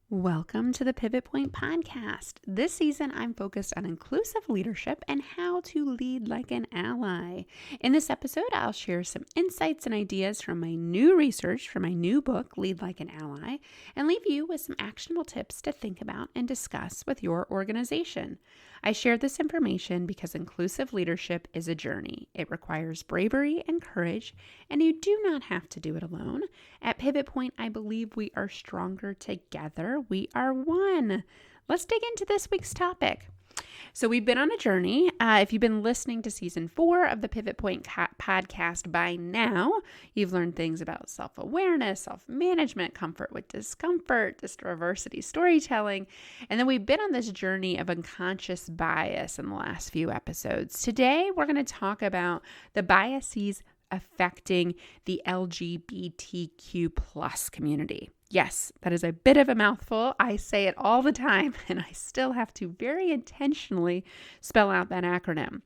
Welcome to the Pivot Point Podcast. This season, I'm focused on inclusive leadership and how to lead like an ally. In this episode, I'll share some insights and ideas from my new research for my new book, Lead Like an Ally, and leave you with some actionable tips to think about and discuss with your organization. I share this information because inclusive leadership is a journey. It requires bravery and courage, and you do not have to do it alone. At Pivot Point, I believe we are stronger together. We are one. Let's dig into this week's topic. So we've been on a journey. If you've been listening to season 4 of the Pivot Point podcast by now, you've learned things about self-awareness, self-management, comfort with discomfort, diversity storytelling. And then we've been on this journey of unconscious bias in the last few episodes. Today, we're going to talk about the biases affecting the LGBTQ plus community. Yes, that is a bit of a mouthful. I say it all the time, and I still have to very intentionally spell out that acronym.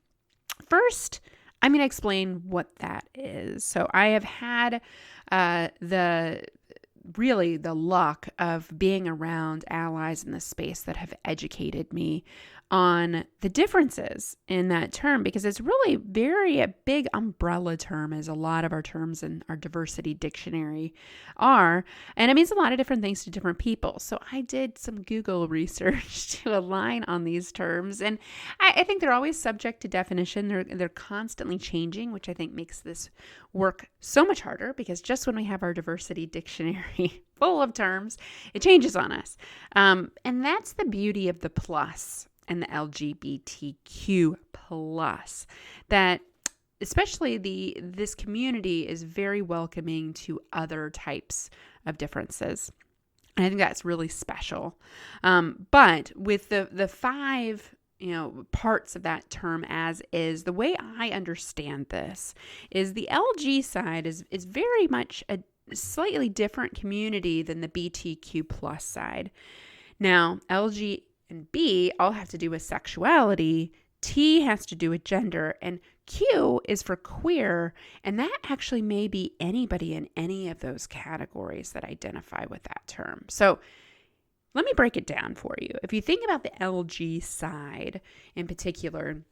First, I'm going to explain what that is. So I have had the luck of being around allies in this space that have educated me on the differences in that term, because it's really a big umbrella term, as a lot of our terms in our diversity dictionary are, and it means a lot of different things to different people. So I did some Google research to align on these terms, and I think they're always subject to definition. They're constantly changing, which I think makes this work so much harder, because just when we have our diversity dictionary full of terms, it changes on us. And that's the beauty of the plus and the LGBTQ plus, that especially this community is very welcoming to other types of differences. And I think that's really special. But with the 5 parts of that term as is, the way I understand this is the LG side is very much a slightly different community than the BTQ plus side. Now, LG and B all have to do with sexuality, T has to do with gender, and Q is for queer, and that actually may be anybody in any of those categories that identify with that term. So let me break it down for you. If you think about the LG side in particular,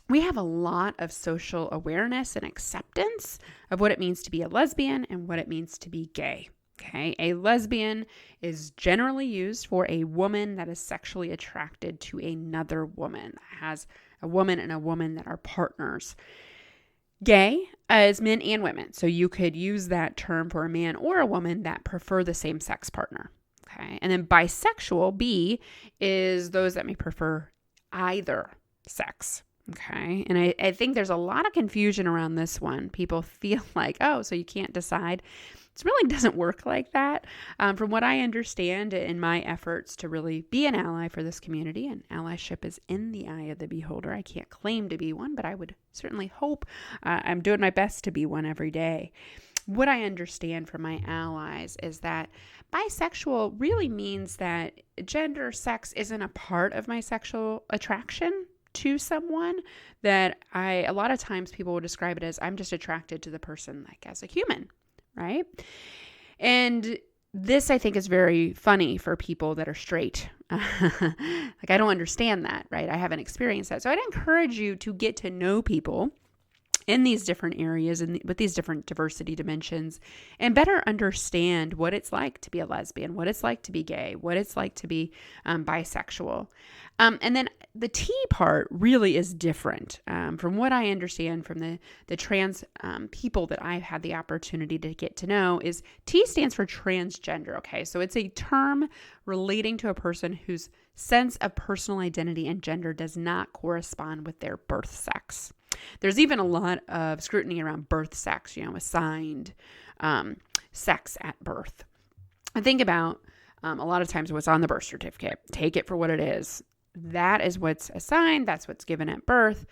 we have a lot of social awareness and acceptance of what it means to be a lesbian and what it means to be gay. Okay, a lesbian is generally used for a woman that is sexually attracted to another woman, has a woman and a woman that are partners. Gay is men and women, so you could use that term for a man or a woman that prefer the same sex partner. Okay, and then bisexual, B, is those that may prefer either sex. Okay, and I think there's a lot of confusion around this one. People feel like, oh, so you can't decide. It really doesn't work like that. From what I understand in my efforts to really be an ally for this community, and allyship is in the eye of the beholder. I can't claim to be one, but I would certainly hope I'm doing my best to be one every day. What I understand from my allies is that bisexual really means that gender, sex isn't a part of my sexual attraction to someone. That a lot of times people will describe it as, I'm just attracted to the person like as a human, right? And this, I think, is very funny for people that are straight. Like, I don't understand that, right? I haven't experienced that. So I'd encourage you to get to know people in these different areas and with these different diversity dimensions, and better understand what it's like to be a lesbian, what it's like to be gay, what it's like to be bisexual. And then the T part really is different. From what I understand from the trans people that I've had the opportunity to get to know, is T stands for transgender. Okay, so it's a term relating to a person whose sense of personal identity and gender does not correspond with their birth sex. There's even a lot of scrutiny around birth sex, assigned sex at birth. I think about a lot of times what's on the birth certificate. Take it for what it is. That is what's assigned. That's what's given at birth.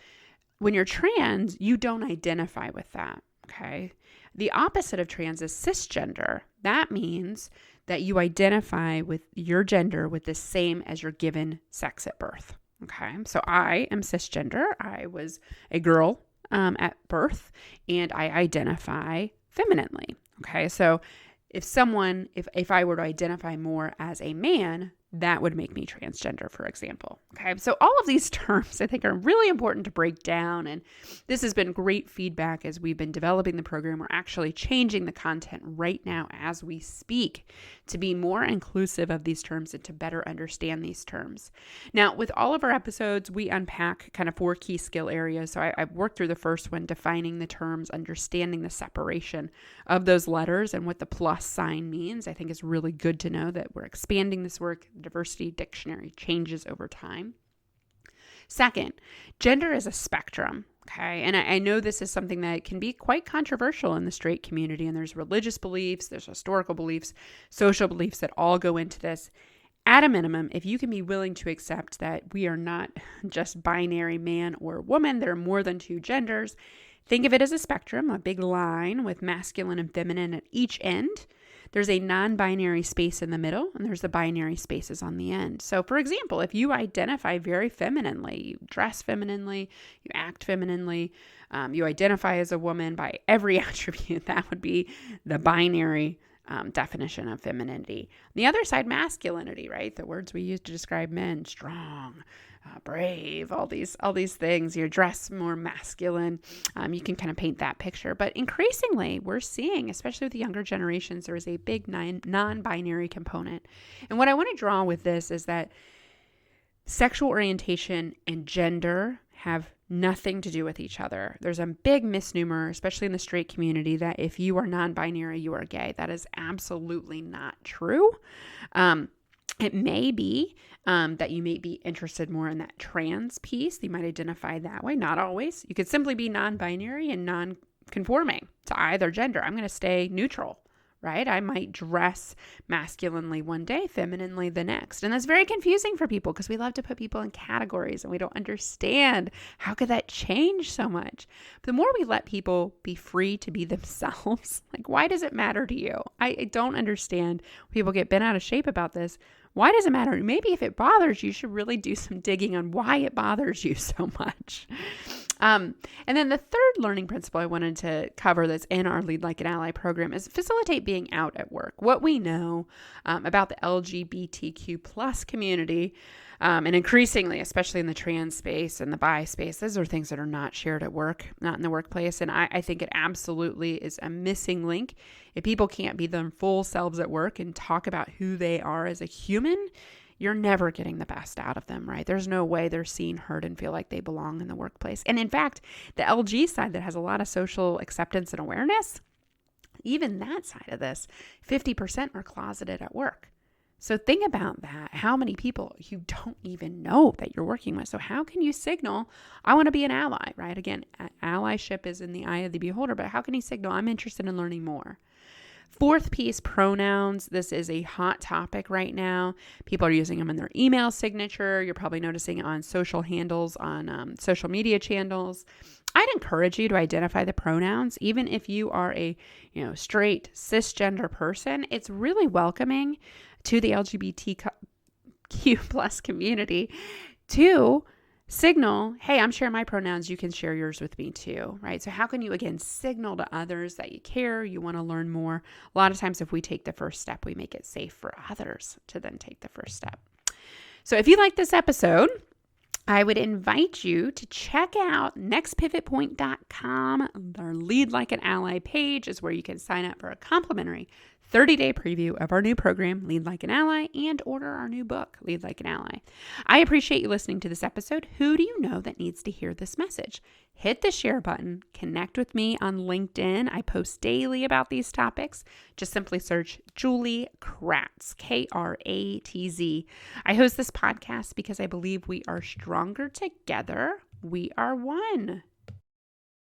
When you're trans, you don't identify with that, okay? The opposite of trans is cisgender. That means that you identify with your gender with the same as your given sex at birth. Okay, so I am cisgender. I was a girl at birth, and I identify femininely. Okay, so if I were to identify more as a man, that would make me transgender, for example. Okay. So all of these terms I think are really important to break down. And this has been great feedback as we've been developing the program. We're actually changing the content right now as we speak to be more inclusive of these terms and to better understand these terms. Now, with all of our episodes, we unpack kind of 4 key skill areas. So I've worked through the first one, defining the terms, understanding the separation of those letters and what the plus sign means. I think it's really good to know that we're expanding this work. Diversity dictionary changes over time. Second, gender is a spectrum. Okay. And I know this is something that can be quite controversial in the straight community. And there's religious beliefs, there's historical beliefs, social beliefs that all go into this. At a minimum, if you can be willing to accept that we are not just binary man or woman, there are more than 2 genders. Think of it as a spectrum, a big line with masculine and feminine at each end. There's a non-binary space in the middle, and there's the binary spaces on the end. So, for example, if you identify very femininely, you dress femininely, you act femininely, you identify as a woman by every attribute, that would be the binary definition of femininity. On the other side, masculinity, right? The words we use to describe men: strong, brave, all these things. You dress more masculine. You can kind of paint that picture. But increasingly, we're seeing, especially with the younger generations, there is a big non-binary component. And what I want to draw with this is that sexual orientation and gender have nothing to do with each other. There's a big misnomer, especially in the straight community, that if you are non-binary, you are gay. That is absolutely not true. It may be that you may be interested more in that trans piece. You might identify that way. Not always. You could simply be non-binary and non-conforming to either gender. I'm going to stay neutral, right? I might dress masculinely one day, femininely the next. And that's very confusing for people because we love to put people in categories and we don't understand how could that change so much. But the more we let people be free to be themselves, like, why does it matter to you? I don't understand. People get bent out of shape about this. Why does it matter? Maybe if it bothers you, you should really do some digging on why it bothers you so much. And then the third learning principle I wanted to cover that's in our Lead Like an Ally program is facilitate being out at work. What we know about the LGBTQ plus community, and increasingly, especially in the trans space and the bi space, those are things that are not shared at work, not in the workplace. And I think it absolutely is a missing link. If people can't be their full selves at work and talk about who they are as a human, you're never getting the best out of them, right? There's no way they're seen, heard, and feel like they belong in the workplace. And in fact, the LG side that has a lot of social acceptance and awareness, even that side of this, 50% are closeted at work. So think about that. How many people you don't even know that you're working with. So how can you signal, I want to be an ally, right? Again, allyship is in the eye of the beholder, but how can you signal, I'm interested in learning more? Fourth piece, pronouns. This is a hot topic right now. People are using them in their email signature. You're probably noticing it on social handles, on social media channels. I'd encourage you to identify the pronouns, even if you are a straight cisgender person. It's really welcoming to the LGBTQ plus community to signal, hey, I'm sharing my pronouns. You can share yours with me too, right? So how can you, again, signal to others that you care, you want to learn more? A lot of times if we take the first step, we make it safe for others to then take the first step. So if you like this episode, I would invite you to check out nextpivotpoint.com. Our Lead Like an Ally page is where you can sign up for a complimentary 30-day preview of our new program, Lead Like an Ally, and order our new book, Lead Like an Ally. I appreciate you listening to this episode. Who do you know that needs to hear this message? Hit the share button. Connect with me on LinkedIn. I post daily about these topics. Just simply search Julie Kratz, Kratz. I host this podcast because I believe we are stronger together. We are one.